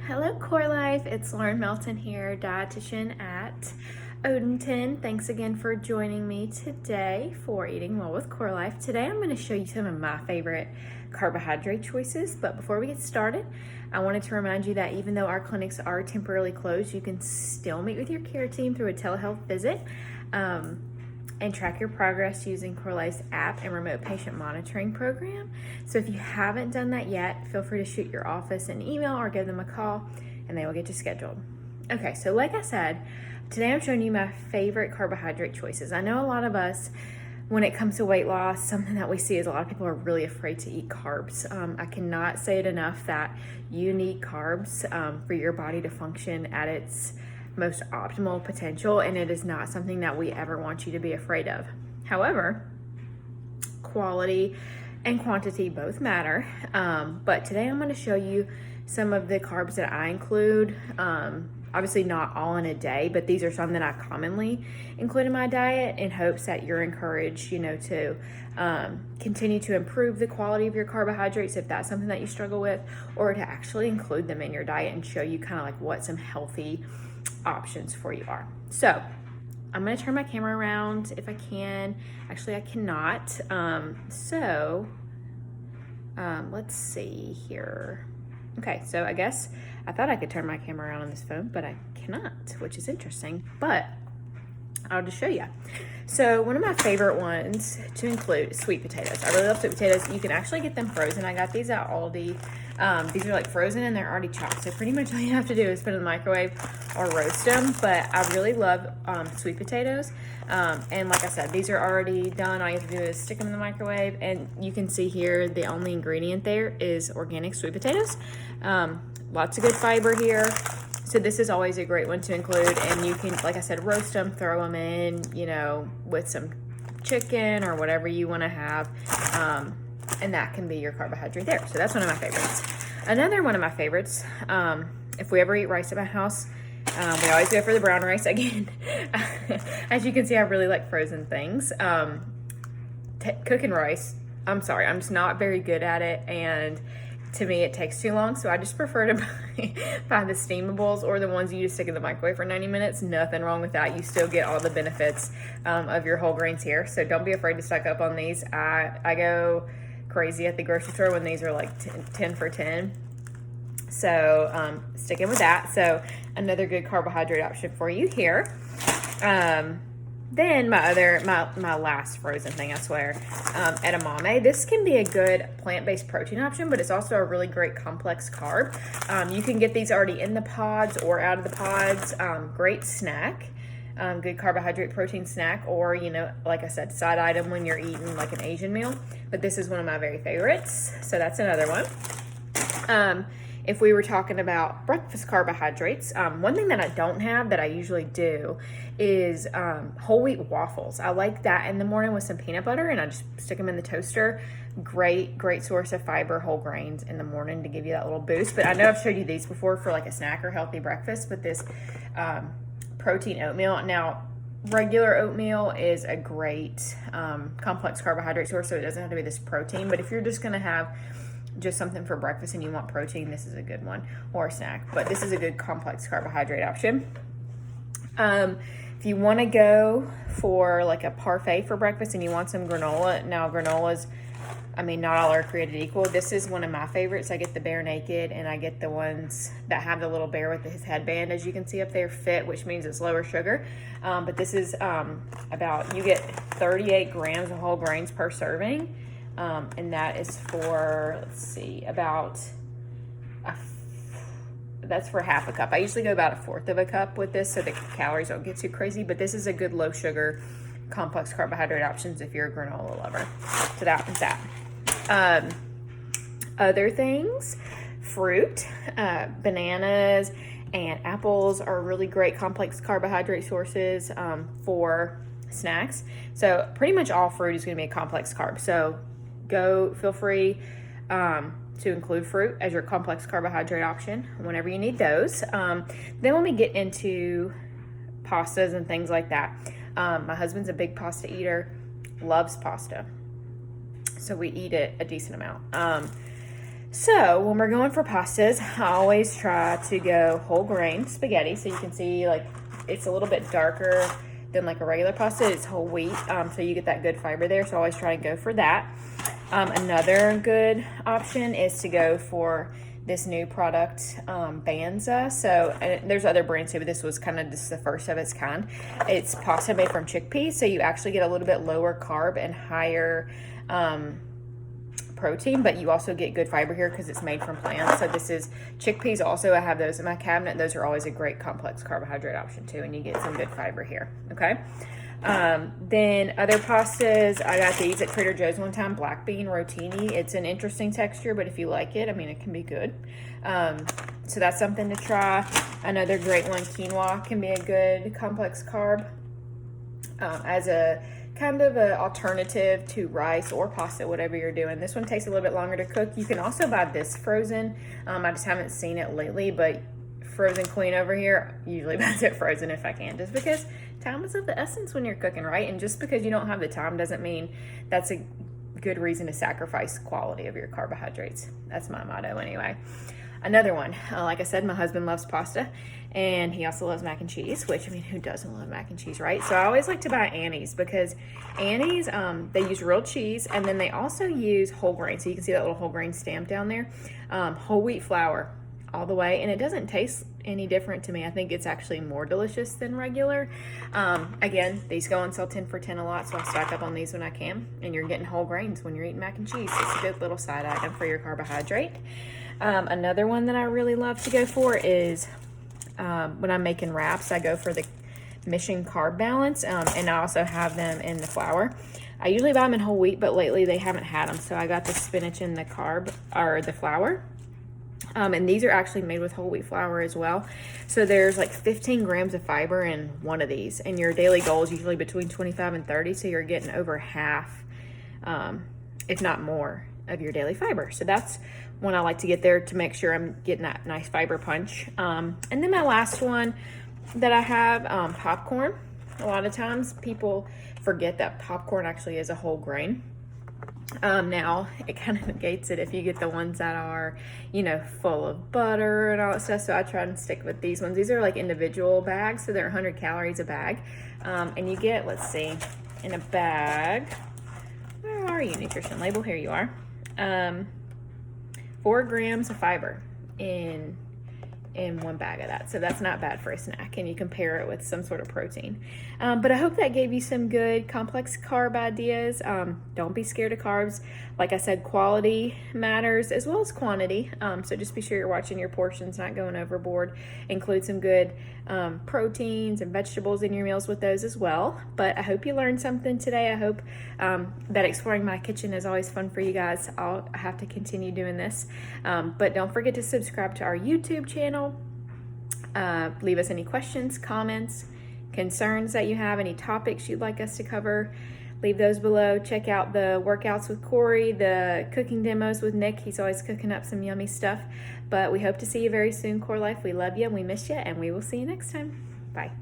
Hello, Core Life. It's Lauren Melton here, dietitian at Odenton. Thanks again for joining me today for Eating Well with Core Life. Today I'm going to show you some of my favorite carbohydrate choices, but before we get started, I wanted to remind you that even though our clinics are temporarily closed, you can still meet with your care team through a telehealth visit and track your progress using Core Life's app and remote patient monitoring program. So if you haven't done that yet, feel free to shoot your office an email or give them a call and they will get you scheduled. Okay, so like I said, today I'm showing you my favorite carbohydrate choices. I know a lot of us, when it comes to weight loss, something that we see is a lot of people are really afraid to eat carbs. I cannot say it enough that you need carbs for your body to function at its most optimal potential, and it is not something that we ever want you to be afraid of. However, quality and quantity both matter, but today I'm going to show you some of the carbs that I include. Obviously not all in a day, but these are some that I commonly include in my diet in hopes that you're encouraged, to continue to improve the quality of your carbohydrates if that's something that you struggle with, or to actually include them in your diet and show you kind of like what some healthy options for you are. So I'm going to turn my camera around if I can. Actually, I cannot. Let's see here. Okay, so I guess I thought I could turn my camera around on this phone, but I cannot, which is interesting, but I'll just show you. So one of my favorite ones to include is sweet potatoes. I really love sweet potatoes. You can actually get them frozen. I got these at Aldi. These are like frozen and they're already chopped. So pretty much all you have to do is put it in the microwave or roast them. But I really love sweet potatoes. And like I said, these are already done. All you have to do is stick them in the microwave. And you can see here, the only ingredient there is organic sweet potatoes. Lots of good fiber here. So this is always a great one to include, and you can, like I said, roast them, throw them in, with some chicken or whatever you want to have, and that can be your carbohydrate there. So that's one of my favorites. Another one of my favorites, if we ever eat rice at my house, we always go for the brown rice again. As you can see, I really like frozen things. Cooking rice, I'm sorry, I'm just not very good at it, and to me, it takes too long, so I just prefer to buy the steamables or the ones you just stick in the microwave for 90 minutes. Nothing wrong with that. You still get all the benefits of your whole grains here, so don't be afraid to stock up on these. I go crazy at the grocery store when these are like 10 for 10. So stick in with that. So another good carbohydrate option for you here. Then my last frozen thing, I swear, edamame. This can be a good plant-based protein option, but it's also a really great complex carb. You can get these already in the pods or out of the pods. Great snack, good carbohydrate protein snack, or, like I said, side item when you're eating like an Asian meal. But this is one of my very favorites, so that's another one. If we were talking about breakfast carbohydrates, one thing that I don't have that I usually do is whole wheat waffles. I like that in the morning with some peanut butter, and I just stick them in the toaster. Great source of fiber, whole grains in the morning to give you that little boost. But I know I've showed you these before for like a snack or healthy breakfast, but this protein oatmeal. Now, regular oatmeal is a great complex carbohydrate source, so it doesn't have to be this protein. But if you're just going to have just something for breakfast and you want protein, this is a good one, or a snack. But this is a good complex carbohydrate option. If you want to go for like a parfait for breakfast and you want some granola, now granolas, not all are created equal. This is one of my favorites. I get the Bear Naked, and I get the ones that have the little bear with his headband, as you can see up there, fit, which means it's lower sugar. But this is you get 38 grams of whole grains per serving. And that is for, that's for half a cup. I usually go about a fourth of a cup with this so the calories don't get too crazy, but this is a good low sugar complex carbohydrate options if you're a granola lover. So that one's that. Other things, fruit, bananas and apples are really great complex carbohydrate sources for snacks. So pretty much all fruit is going to be a complex carb. So feel free to include fruit as your complex carbohydrate option whenever you need those. Then when we get into pastas and things like that, my husband's a big pasta eater, loves pasta. So we eat it a decent amount. So when we're going for pastas, I always try to go whole grain spaghetti. So you can see like it's a little bit darker than like a regular pasta. It's whole wheat, so you get that good fiber there. So I always try to go for that. Another good option is to go for this new product, Banza. So there's other brands too, but this was kind of just the first of its kind. It's pasta made from chickpeas, so you actually get a little bit lower carb and higher protein, but you also get good fiber here because it's made from plants. So this is chickpeas. Also, I have those in my cabinet. Those are always a great complex carbohydrate option too, and you get some good fiber here. Okay. Then other pastas, I got these at Trader Joe's one time, black bean rotini. It's an interesting texture, but if you like it, I mean, it can be good. So that's something to try. Another great one, quinoa can be a good complex carb as a kind of an alternative to rice or pasta, whatever you're doing. This one takes a little bit longer to cook. You can also buy this frozen. I just haven't seen it lately, but Frozen Queen over here usually buys it frozen if I can, just because time is of the essence when you're cooking, right? And just because you don't have the time doesn't mean that's a good reason to sacrifice quality of your carbohydrates. That's my motto anyway. Another one, like I said, my husband loves pasta, and he also loves mac and cheese, which, I mean, who doesn't love mac and cheese, right? So I always like to buy Annie's, because Annie's, they use real cheese, and then they also use whole grain. So you can see that little whole grain stamp down there. Whole wheat flour all the way, and it doesn't taste any different to me. I think it's actually more delicious than regular. Again, these go on sale 10 for 10 a lot, so I stock up on these when I can, and you're getting whole grains when you're eating mac and cheese. It's a good little side item for your carbohydrate. Another one that I really love to go for is when I'm making wraps, I go for the Mission Carb Balance, and I also have them in the flour. I usually buy them in whole wheat, but lately they haven't had them, so I got the spinach in the the flour. And these are actually made with whole wheat flour as well. So there's like 15 grams of fiber in one of these, and your daily goal is usually between 25 and 30. So you're getting over half, if not more, of your daily fiber. So that's one I like to get there to make sure I'm getting that nice fiber punch. And then my last one that I have, popcorn. A lot of times people forget that popcorn actually is a whole grain. Now it kind of negates it if you get the ones that are, you know, full of butter and all that stuff. So I try and stick with these ones. These are like individual bags, so they're 100 calories a bag. And you get, let's see, in a bag, where are you, nutrition label? Here you are. 4 grams of fiber in one bag of that. So that's not bad for a snack, and you compare it with some sort of protein. But I hope that gave you some good complex carb ideas. Don't be scared of carbs. Like I said, quality matters as well as quantity. So just be sure you're watching your portions, not going overboard. Include some good proteins and vegetables in your meals with those as well. But I hope you learned something today. I hope that exploring my kitchen is always fun for you guys. I'll have to continue doing this. But don't forget to subscribe to our YouTube channel. Leave us any questions, comments, concerns that you have, any topics you'd like us to cover. Leave those below. Check out the workouts with Corey, the cooking demos with Nick. He's always cooking up some yummy stuff. But we hope to see you very soon, Core Life. We love you and we miss you, and we will see you next time. Bye.